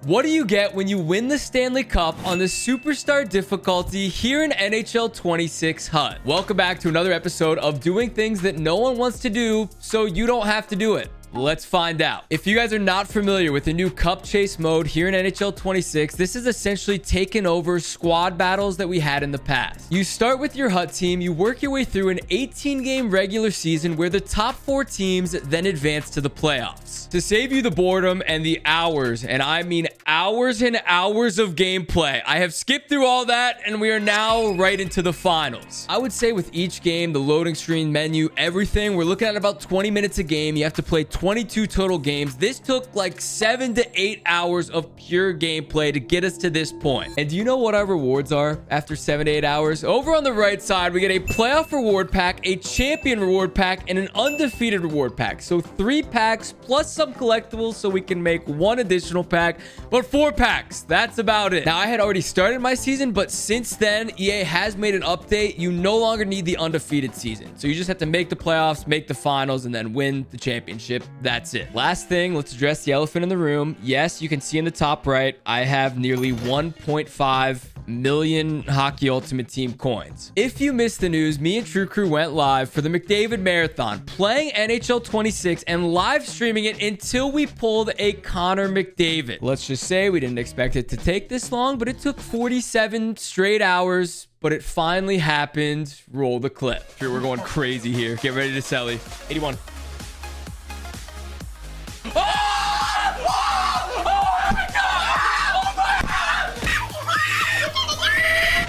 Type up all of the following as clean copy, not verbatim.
What do you get when you win the Stanley Cup on the Superstar difficulty here in NHL 26 HUT? Welcome back to another episode of doing things that no one wants to do, so you don't have to do it. Let's find out. If you guys are not familiar with the new Cup Chase mode here in NHL 26, this is essentially taken over squad battles that we had in the past. You start with your HUT team, you work your way through an 18-game regular season where the top 4 teams then advance to the playoffs. To save you the boredom and the hours, and I mean hours and hours of gameplay, I have skipped through all that and we are now right into the finals. I would say with each game, the loading screen, menu, everything, we're looking at about 20 minutes a game. You have to play 22 total games. This took like 7 to 8 hours of pure gameplay to get us to this point. And do you know what our rewards are after 7 to 8 hours? Over on the right side, we get a playoff reward pack, a champion reward pack, and an undefeated reward pack. So 3 packs plus some collectibles so we can make 1 additional pack, but 4 packs. That's about it. Now, I had already started my season, but since then, EA has made an update. You no longer need the undefeated season. So you just have to make the playoffs, make the finals, and then win the championship. That's it. Last thing, let's address the elephant in the room. Yes, you can see in the top right, I have nearly 1.5 million Hockey Ultimate Team coins. If you missed the news, me and True Crew went live for the McDavid Marathon, playing NHL 26 and live streaming it until we pulled a Connor McDavid. Let's just say we didn't expect it to take this long, but it took 47 straight hours, but it finally happened. Roll the clip. Sure, we're going crazy here. Get ready to selly. 81.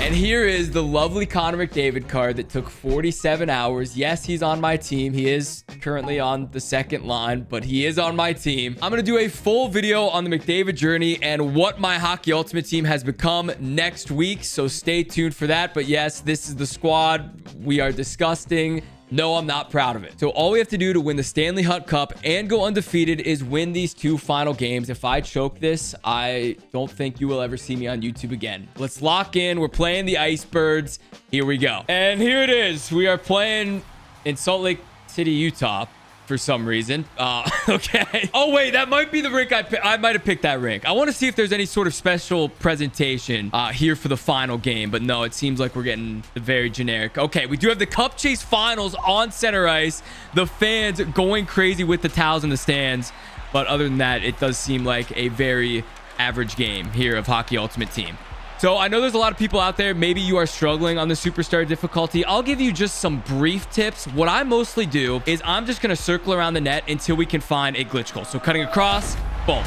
And here is the lovely Connor McDavid card that took 47 hours. Yes, he's on my team. He is currently on the second line, but he is on my team. I'm going to do a full video on the McDavid journey and what my Hockey Ultimate Team has become next week. So stay tuned for that. But yes, this is the squad. We are disgusting. No, I'm not proud of it. So all we have to do to win the Stanley HUT Cup and go undefeated is win these 2 final games. If I choke this, I don't think you will ever see me on YouTube again. Let's lock in. We're playing the Icebirds. Here we go. And here it is. We are playing in Salt Lake City, Utah. For some reason. Okay. Oh, wait, that might be the rink I might have picked that rink. I want to see if there's any sort of special presentation here for the final game, but no, it seems like we're getting very generic. Okay, we do have the Cup Chase Finals on center ice. The fans going crazy with the towels in the stands, but other than that, it does seem like a very average game here of Hockey Ultimate Team. So I know there's a lot of people out there. Maybe you are struggling on the Superstar difficulty. I'll give you just some brief tips. What I mostly do is I'm just going to circle around the net until we can find a glitch goal. So cutting across, boom.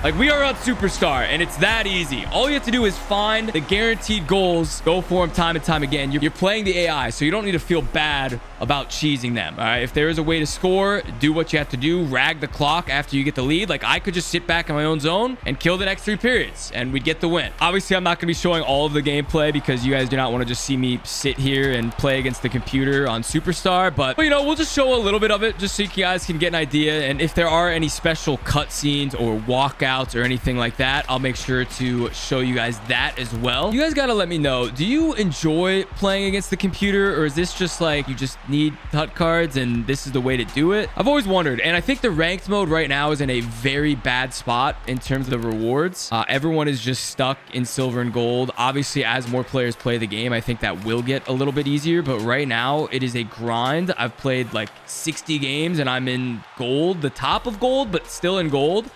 Like, we are on Superstar, and it's that easy. All you have to do is find the guaranteed goals, go for them time and time again. You're playing the AI, so you don't need to feel bad about cheesing them, all right? If there is a way to score, do what you have to do. Rag the clock after you get the lead. Like, I could just sit back in my own zone and kill the next 3 periods, and we'd get the win. Obviously, I'm not going to be showing all of the gameplay because you guys do not want to just see me sit here and play against the computer on Superstar, but you know, we'll just show a little bit of it just so you guys can get an idea. And if there are any special cutscenes or walkouts or anything like that, I'll make sure to show you guys that as well. You guys got to let me know, do you enjoy playing against the computer, or is this just like you just need HUT cards and this is the way to do it? I've always wondered, and I think the ranked mode right now is in a very bad spot in terms of the rewards. Everyone is just stuck in silver and gold. Obviously, as more players play the game, I think that will get a little bit easier, but right now it is a grind. I've played like 60 games and I'm in gold, the top of gold, but still in gold.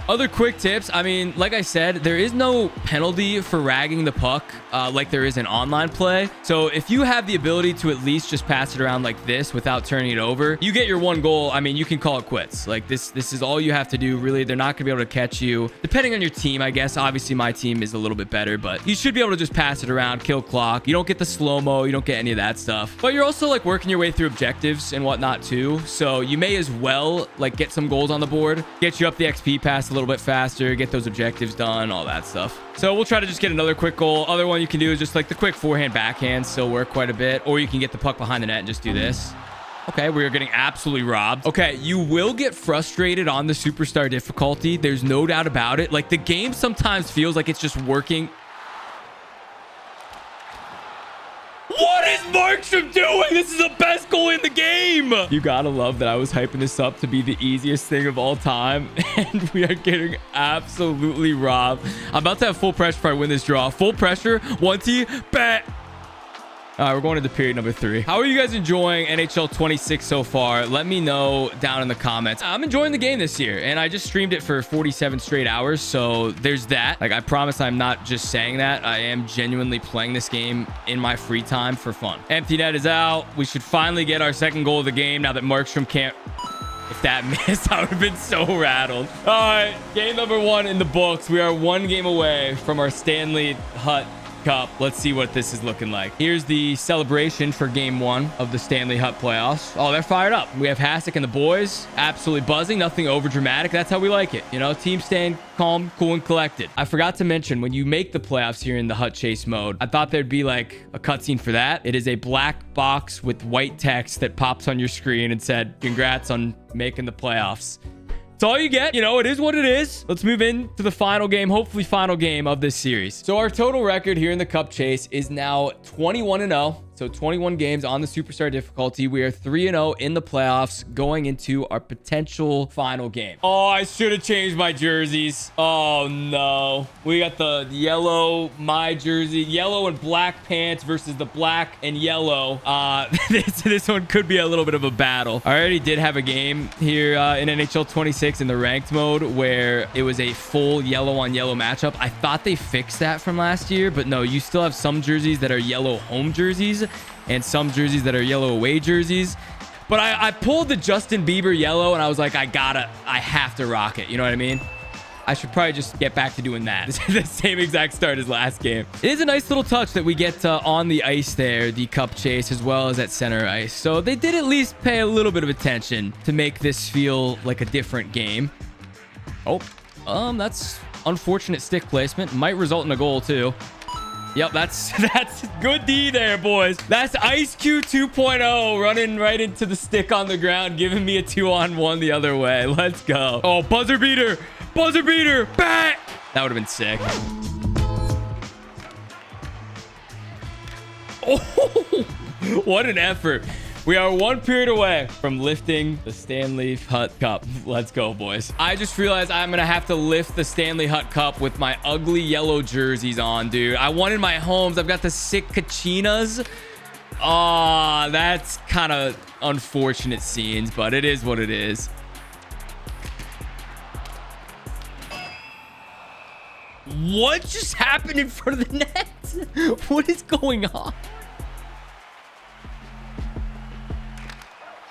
Other quick tips. I mean, like I said, there is no penalty for ragging the puck like there is in online play. So if you have the ability to at least just pass it around like this without turning it over, you get your 1 goal. I mean, you can call it quits. Like this is all you have to do. Really, they're not gonna be able to catch you. Depending on your team, I guess. Obviously, my team is a little bit better, but you should be able to just pass it around, kill clock. You don't get the slow-mo. You don't get any of that stuff. But you're also like working your way through objectives and whatnot too. So you may as well like get some goals on the board, get you up the XP pass a little bit faster, get those objectives done, all that stuff. So we'll try to just get another quick goal. Other one you can do is just like the quick forehand backhand, still work quite a bit, or you can get the puck behind the net and just do this. Okay, we are getting absolutely robbed. Okay, you will get frustrated on the Superstar difficulty. There's no doubt about it. Like, the game sometimes feels like it's just working. What is Markstrom doing? This is the best goal in the game. You gotta love that I was hyping this up to be the easiest thing of all time. And we are getting absolutely robbed. I'm about to have full pressure if I win this draw. Full pressure. 1T. Bet. All right, we're going into period number 3. How are you guys enjoying NHL 26 so far? Let me know down in the comments. I'm enjoying the game this year, and I just streamed it for 47 straight hours, so there's that. Like, I promise I'm not just saying that. I am genuinely playing this game in my free time for fun. Empty net is out. We should finally get our second goal of the game now that Markstrom can't... If that missed, I would have been so rattled. All right, game number 1 in the books. We are 1 game away from our Stanley Hut Cup. Let's see what this is looking like. Here's the celebration for game 1 of the Stanley Hut playoffs. Oh, they're fired up. We have Hasek and the boys absolutely buzzing. Nothing over dramatic. That's how we like it. You know, team staying calm, cool, and collected. I forgot to mention, when you make the playoffs here in the Hut Chase mode, I thought there'd be like a cutscene for that. It is a black box with white text that pops on your screen and said, congrats on making the playoffs. It's all you get. You know, it is what it is. Let's move into the final game, hopefully final game of this series. So our total record here in the Cup Chase is now 21-0. So 21 games on the Superstar difficulty. We are 3-0 in the playoffs going into our potential final game. Oh, I should have changed my jerseys. Oh, no. We got the yellow, my jersey, yellow and black pants versus the black and yellow. This one could be a little bit of a battle. I already did have a game here in NHL 26 in the ranked mode where it was a full yellow on yellow matchup. I thought they fixed that from last year, but no, you still have some jerseys that are yellow home jerseys and some jerseys that are yellow away jerseys. But I pulled the Justin Bieber yellow and I was like, I have to rock it. You know what I mean? I should probably just get back to doing that. This is the same exact start as last game. It is a nice little touch that we get on the ice there, the Cup Chase, as well as at center ice. So they did at least pay a little bit of attention to make this feel like a different game. Oh, that's unfortunate stick placement. Might result in a goal too. Yep, that's good D there, boys. That's Ice Q 2.0 running right into the stick on the ground, giving me a 2-on-1 the other way. Let's go. Oh, buzzer beater. Buzzer beater. Bat. That would have been sick. Oh, what an effort. We are 1 period away from lifting the Stanley Hut Cup. Let's go, boys. I just realized I'm going to have to lift the Stanley Hut Cup with my ugly yellow jerseys on, dude. I wanted my homes. I've got the sick Kachinas. Oh, that's kind of unfortunate scenes, but it is what it is. What just happened in front of the net? What is going on?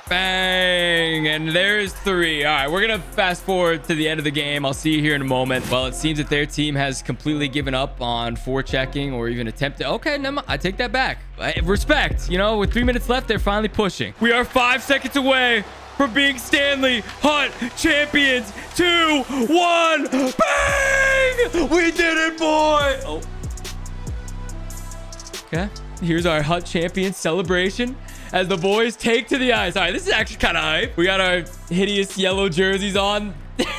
Bang, and there's 3. All right, we're gonna fast forward to the end of the game. I'll see you here in a moment. Well, it seems that their team has completely given up on forechecking or even attempted. Okay, no, I take that back. Respect, you know, with 3 minutes left, they're finally pushing. We are 5 seconds away from being Stanley Hut champions. 2, 1, bang! We did it, boy. Oh, okay, here's our Hut champion celebration as the boys take to the ice. All right, this is actually kind of hype. We got our hideous yellow jerseys on.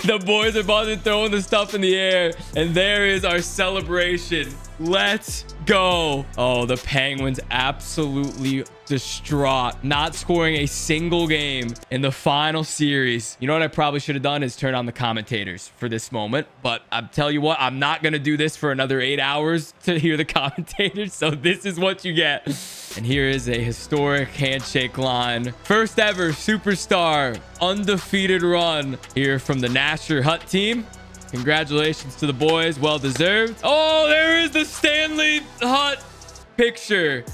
The boys are buzzing, throwing the stuff in the air. And there is our celebration. Let's go. Oh, the Penguins absolutely distraught, not scoring a single game in the final series. You know what I probably should have done is turn on the commentators for this moment. But I'm telling you what, I'm not going to do this for another 8 hours to hear the commentators. So this is what you get. And here is a historic handshake line. First ever superstar undefeated run here from the Nasher Hut team. Congratulations to the boys. Well deserved. Oh, there is the Stanley Hut picture.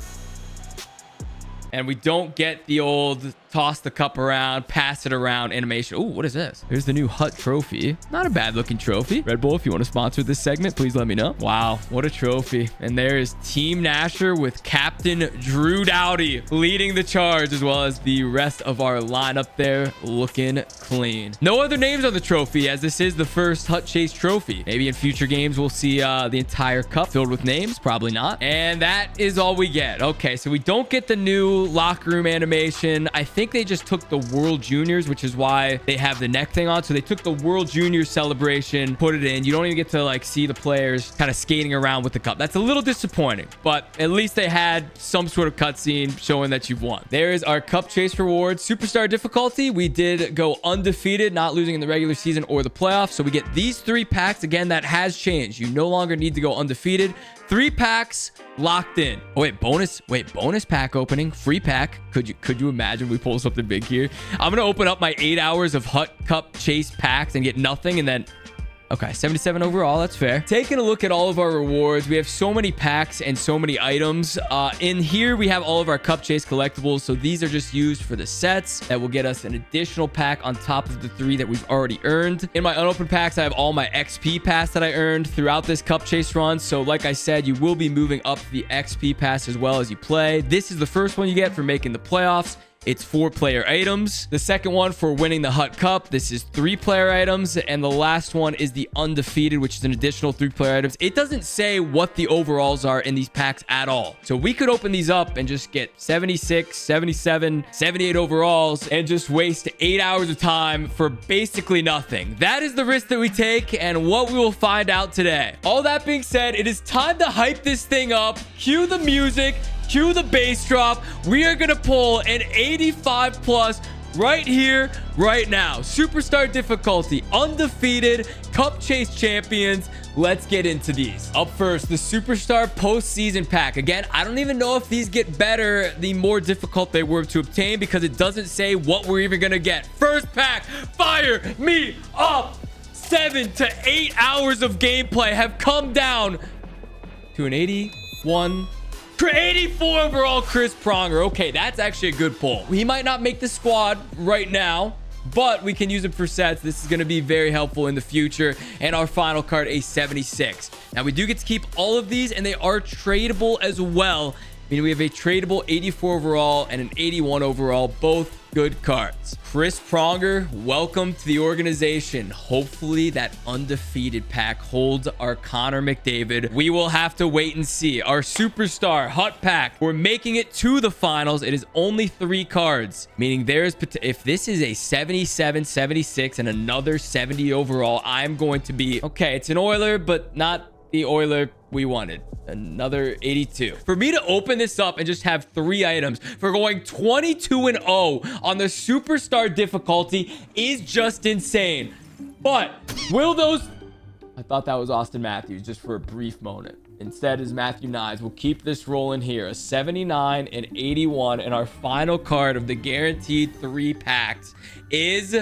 And we don't get the old toss the cup around, pass it around animation. Oh, what is this? Here's the new Hut trophy. Not a bad looking trophy. Red Bull, if you want to sponsor this segment, please let me know. Wow, what a trophy. And there is Team Nasher with Captain Drew Doughty leading the charge, as well as the rest of our lineup there looking clean. No other names on the trophy, as this is the first Hut Chase trophy. Maybe in future games, we'll see the entire cup filled with names. Probably not. And that is all we get. Okay, so we don't get the new locker room animation. I think think they just took the World Juniors, which is why they have the neck thing on. So they took the World Juniors celebration, put it in. You don't even get to like see the players kind of skating around with the cup. That's a little disappointing, but at least they had some sort of cutscene showing that you've won. There is our cup chase reward. Superstar difficulty. We did go undefeated, not losing in the regular season or the playoffs. So we get these 3 packs. Again, that has changed. You no longer need to go undefeated. 3 packs locked in. Oh, bonus pack opening, free pack. Could you imagine we pull something big here? I'm gonna open up my 8 hours of Hut Cup chase packs and get nothing, and then okay, 77 overall. That's fair. Taking a look at all of our rewards, we have so many packs and so many items. In here, we have all of our Cup Chase collectibles. So these are just used for the sets that will get us an additional pack on top of the 3 that we've already earned. In my unopened packs, I have all my XP pass that I earned throughout this Cup Chase run. So like I said, you will be moving up the XP pass as well as you play. This is the first one you get for making the playoffs. It's 4-player items. The second one for winning the Hut Cup, this is 3-player items. And the last one is the undefeated, which is an additional 3-player items. It doesn't say what the overalls are in these packs at all. So we could open these up and just get 76, 77, 78 overalls and just waste 8 hours of time for basically nothing. That is the risk that we take and what we will find out today. All that being said, it is time to hype this thing up. Cue the music. Cue the bass drop. We are going to pull an 85 plus right here, right now. Superstar difficulty, undefeated, Cup Chase champions. Let's get into these. Up first, the Superstar postseason pack. Again, I don't even know if these get better the more difficult they were to obtain because it doesn't say what we're even going to get. First pack, fire me up. 7 to 8 hours of gameplay have come down to an 81 84 overall Chris Pronger. Okay, that's actually a good pull. He might not make the squad right now, but we can use him for sets. This is going to be very helpful in the future. And our final card, a 76. Now, we do get to keep all of these, and they are tradable as well. Meaning we have a tradable 84 overall and an 81 overall, both good cards. Chris Pronger, welcome to the organization. Hopefully that undefeated pack holds our Connor McDavid. We will have to wait and see. Our Superstar Hut pack, we're making it to the finals. It is only 3 cards, meaning there's, if this is a 77, 76, and another 70 overall, I'm going to be, okay, it's an Oiler, but not the Oiler we wanted. Another 82. For me to open this up and just have 3 items for going 22-0 on the Superstar difficulty is just insane. But will those... I thought that was Austin Matthews just for a brief moment. Instead is Matthew Nyes. We'll keep this rolling here. A 79 and 81. And our final card of the guaranteed 3 packs is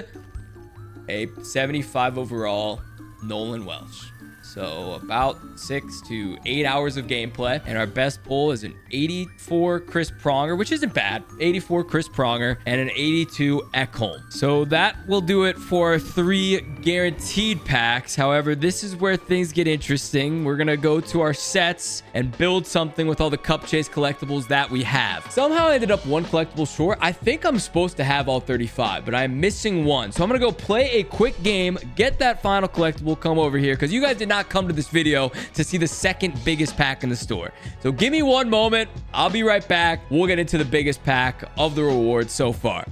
a 75 overall Nolan Welsh. So about 6 to 8 hours of gameplay. And our best pull is an 84 Chris Pronger, which isn't bad. 84 Chris Pronger and an 82 Ekholm. So that will do it for our 3 guaranteed packs. However, this is where things get interesting. We're going to go to our sets and build something with all the Cup Chase collectibles that we have. Somehow I ended up 1 collectible short. I think I'm supposed to have all 35, but I'm missing 1. So I'm going to go play a quick game, get that final collectible, come over here because you guys did not come to this video to see the second biggest pack in the store. So give me 1 moment. I'll be right back. We'll get into the biggest pack of the rewards so far.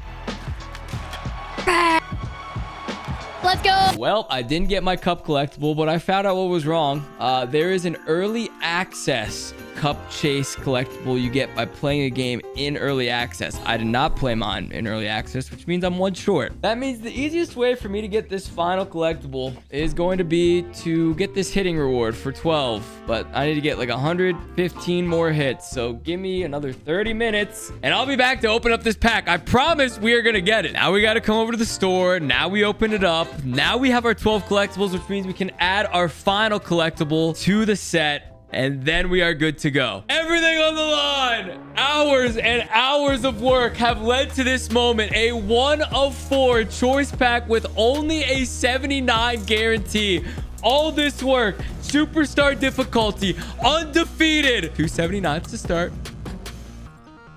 Let's go. Well, I didn't get my cup collectible, but I found out what was wrong. There is an early access Cup Chase collectible you get by playing a game in early access. I did not play mine in early access, which means I'm 1 short. That means the easiest way for me to get this final collectible is going to be to get this hitting reward for 12, but I need to get like 115 more hits. So give me another 30 minutes and I'll be back to open up this pack. I promise we are going to get it. Now we got to come over to the store. Now we open it up. Now we have our 12 collectibles, which means we can add our final collectible to the set. And then we are good to go. Everything on the line. Hours and hours of work have led to this moment. A 1 of 4 choice pack with only a 79 guarantee. All this work. Superstar difficulty. Undefeated. 279s to start.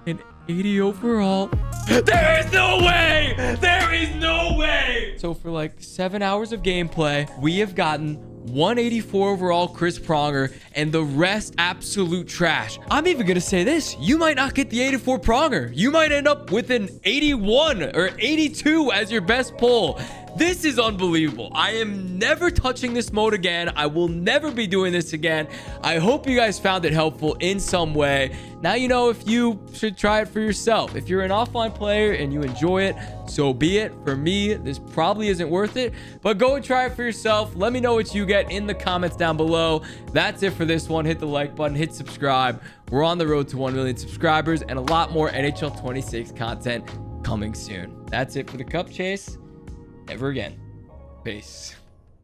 An 80 overall. There is no way. There is no way. So for like 7 hours of gameplay, we have gotten 184 overall Chris Pronger, and the rest absolute trash. I'm even gonna say this: you might not get the 84 Pronger. You might end up with an 81 or 82 as your best pull. This is unbelievable. I am never touching this mode again. I will never be doing this again. I hope you guys found it helpful in some way. Now you know if you should try it for yourself. If you're an offline player and you enjoy it, so be it. For me, this probably isn't worth it, but go and try it for yourself. Let me know what you get in the comments down below. That's it for this one. Hit the like button, hit subscribe. We're on the road to 1 million subscribers and a lot more NHL 26 content coming soon. That's it for the cup chase. Never again. Peace.